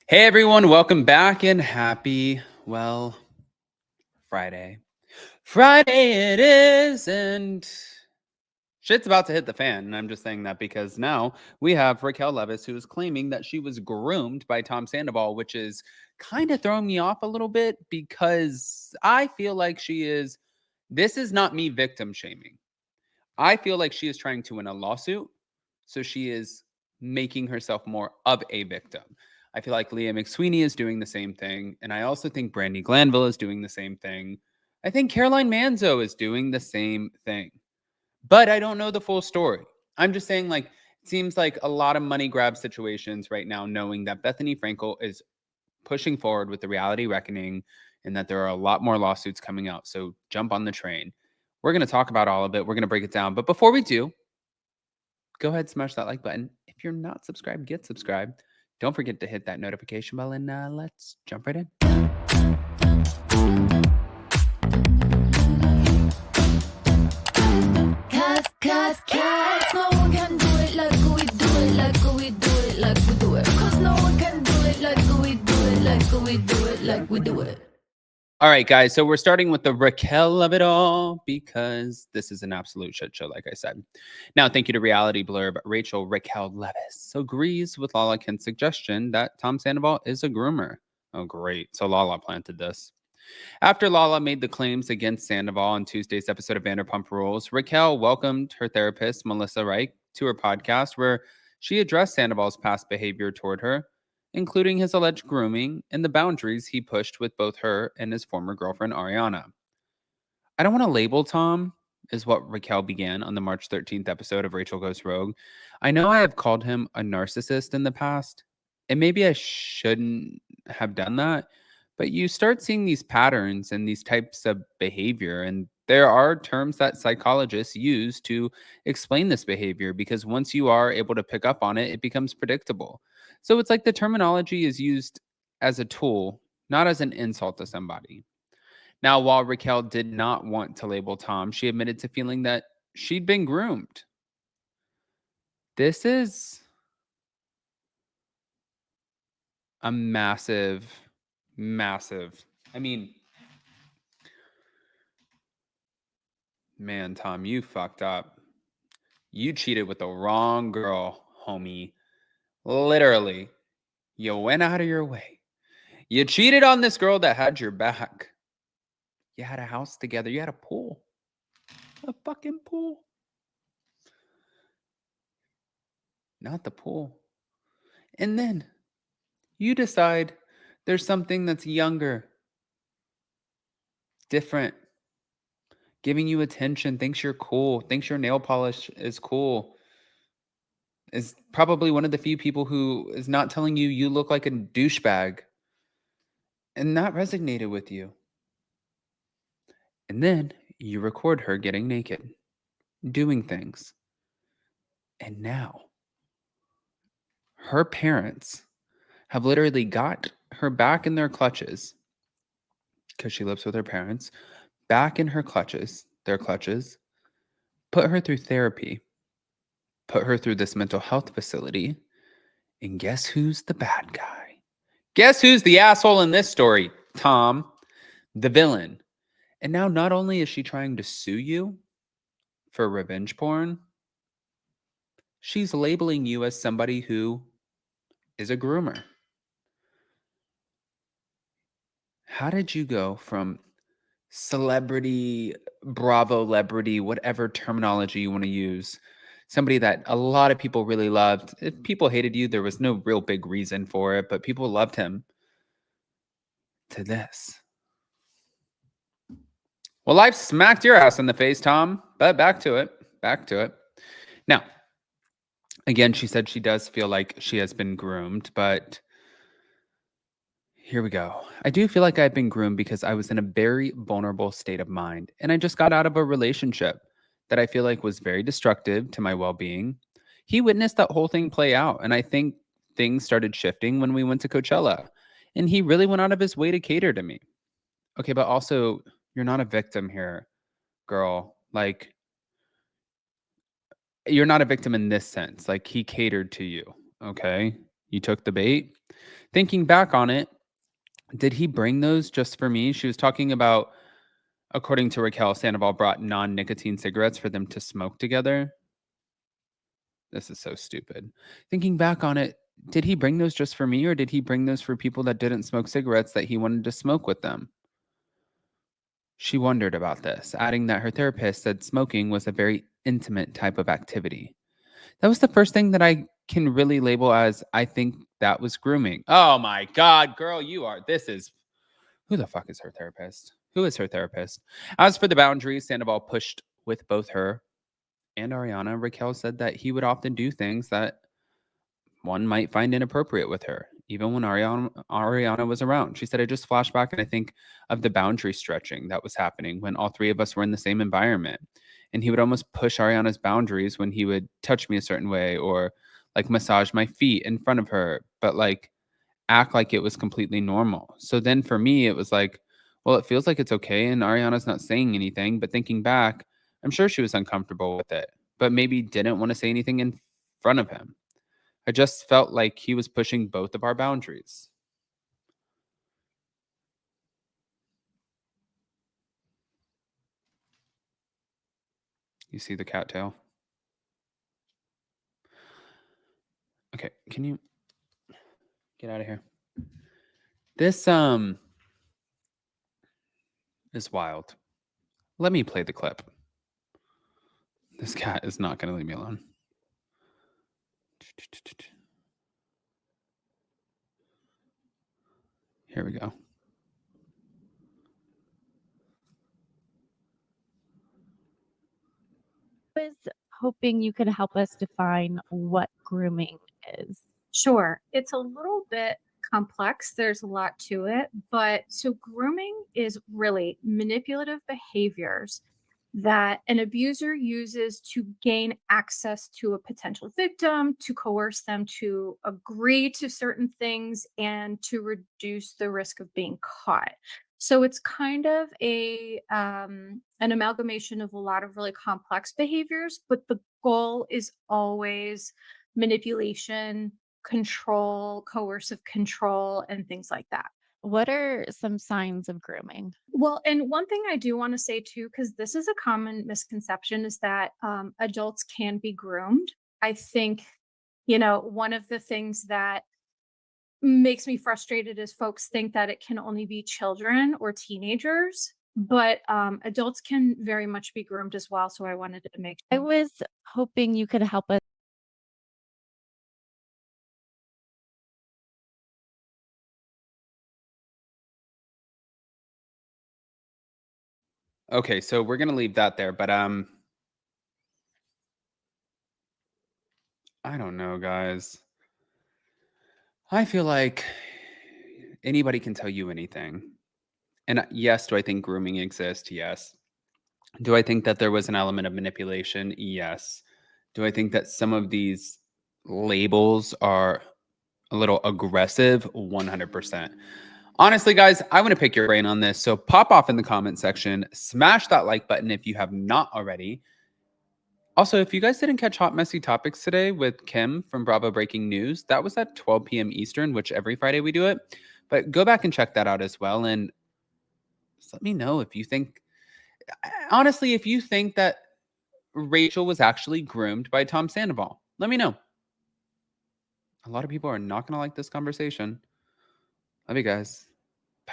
Hey everyone, welcome back and happy, Friday. Friday it is, and shit's about to hit the fan. And I'm just saying that because now we have Raquel Leviss, who is claiming that she was groomed by Tom Sandoval, which is kind of throwing me off a little bit because I feel like this is not me victim shaming. I feel like she is trying to win a lawsuit. So she is making herself more of a victim. I feel like Leah McSweeney is doing the same thing. And I also think Brandi Glanville is doing the same thing. I think Caroline Manzo is doing the same thing. But I don't know the full story. I'm just saying, it seems like a lot of money grab situations right now, knowing that Bethany Frankel is pushing forward with the reality reckoning and that there are a lot more lawsuits coming out. So jump on the train. We're going to talk about all of it. We're going to break it down. But before we do, go ahead, smash that like button. If you're not subscribed, get subscribed. Don't forget to hit that notification bell, and let's jump right in. Cause no one can do it like we do it, like we do it, like we do it. Cause no one can do it like we do it, like we do it, like we do it. All right, guys. So we're starting with the Raquel of it all because this is an absolute shit show, like I said. Now, thank you to Reality Blurb. Rachel Raquel Leviss agrees with Lala Kent's suggestion that Tom Sandoval is a groomer. Oh, great. So Lala planted this. After Lala made the claims against Sandoval on Tuesday's episode of Vanderpump Rules, Raquel welcomed her therapist, Melissa Reich, to her podcast where she addressed Sandoval's past behavior toward her, including his alleged grooming and the boundaries he pushed with both her and his former girlfriend, Ariana. I don't want to label Tom, is what Raquel began on the March 13th episode of Rachel Goes Rogue. I know I have called him a narcissist in the past, and maybe I shouldn't have done that, but you start seeing these patterns and these types of behavior, and there are terms that psychologists use to explain this behavior because once you are able to pick up on it, it becomes predictable. So it's like the terminology is used as a tool, not as an insult to somebody. Now, while Raquel did not want to label Tom, she admitted to feeling that she'd been groomed. This is a massive, massive. I mean, man, Tom, you fucked up. You cheated with the wrong girl, homie. Literally, you went out of your way. You cheated on this girl that had your back. You had a house together. You had a pool. A fucking pool. Not the pool. And then you decide there's something that's younger, different, giving you attention, thinks you're cool, thinks your nail polish is cool, is probably one of the few people who is not telling you you look like a douchebag, and that resonated with you. And then you record her getting naked, doing things. And now her parents have literally got her back in their clutches because she lives with her parents, back in their clutches, put her through therapy, put her through this mental health facility. And guess who's the bad guy? Guess who's the asshole in this story? Tom, the villain. And now not only is she trying to sue you for revenge porn, she's labeling you as somebody who is a groomer. How did you go from celebrity, bravo celebrity, whatever terminology you want to use, somebody that a lot of people really loved? If people hated you, there was no real big reason for it, but people loved him, to this. Well, life smacked your ass in the face, Tom, but back to it. Now, again, she said she does feel like she has been groomed, but here we go. I do feel like I've been groomed because I was in a very vulnerable state of mind, and I just got out of a relationship that I feel like was very destructive to my well-being. He witnessed that whole thing play out, and I think things started shifting when we went to Coachella, and he really went out of his way to cater to me. Okay, but also, you're not a victim here, girl. Like, you're not a victim in this sense. Like, he catered to you, okay? You took the bait. Thinking back on it, did he bring those just for me? She was talking about, according to Raquel, Sandoval brought non-nicotine cigarettes for them to smoke together. This is so stupid. Thinking back on it, did he bring those just for me, or did he bring those for people that didn't smoke cigarettes that he wanted to smoke with them? She wondered about this, adding that her therapist said smoking was a very intimate type of activity. That was the first thing that I can really label as I think that was grooming. Oh my God, girl, who the fuck is her therapist? Who is her therapist? As for the boundaries, Sandoval pushed with both her and Ariana. Raquel said that he would often do things that one might find inappropriate with her, even when Ariana was around. She said, I just flash back and I think of the boundary stretching that was happening when all three of us were in the same environment. And he would almost push Ariana's boundaries when he would touch me a certain way or like massage my feet in front of her, but like act like it was completely normal. So then for me, it was like, well, it feels like it's okay. And Ariana's not saying anything. But thinking back, I'm sure she was uncomfortable with it, but maybe didn't want to say anything in front of him. I just felt like he was pushing both of our boundaries. You see the cattail? Okay, can you get out of here? This is wild. Let me play the clip. This cat is not going to leave me alone. Here we go. I was hoping you could help us define what grooming is. Sure. It's a little bit complex. There's a lot to it. But so grooming is really manipulative behaviors that an abuser uses to gain access to a potential victim, to coerce them to agree to certain things, and to reduce the risk of being caught. So it's kind of an amalgamation of a lot of really complex behaviors, but the goal is always manipulation, control, coercive control, and things like that. What are some signs of grooming? Well, and one thing I do want to say too, because this is a common misconception, is that adults can be groomed. I think, one of the things that makes me frustrated is folks think that it can only be children or teenagers, but adults can very much be groomed as well. So I wanted to make I sure. was hoping you could help us. Okay, so we're gonna leave that there, but I don't know, guys. I feel like anybody can tell you anything. And yes, do I think grooming exists? Yes. Do I think that there was an element of manipulation? Yes. Do I think that some of these labels are a little aggressive? 100%. Honestly, guys, I want to pick your brain on this. So pop off in the comment section, smash that like button if you have not already. Also, if you guys didn't catch Hot Messy Topics today with Kim from Bravo Breaking News, that was at 12 p.m. Eastern, which every Friday we do it. But go back and check that out as well. And just let me know if you think, honestly, if you think that Rachel was actually groomed by Tom Sandoval. Let me know. A lot of people are not going to like this conversation. Love you guys.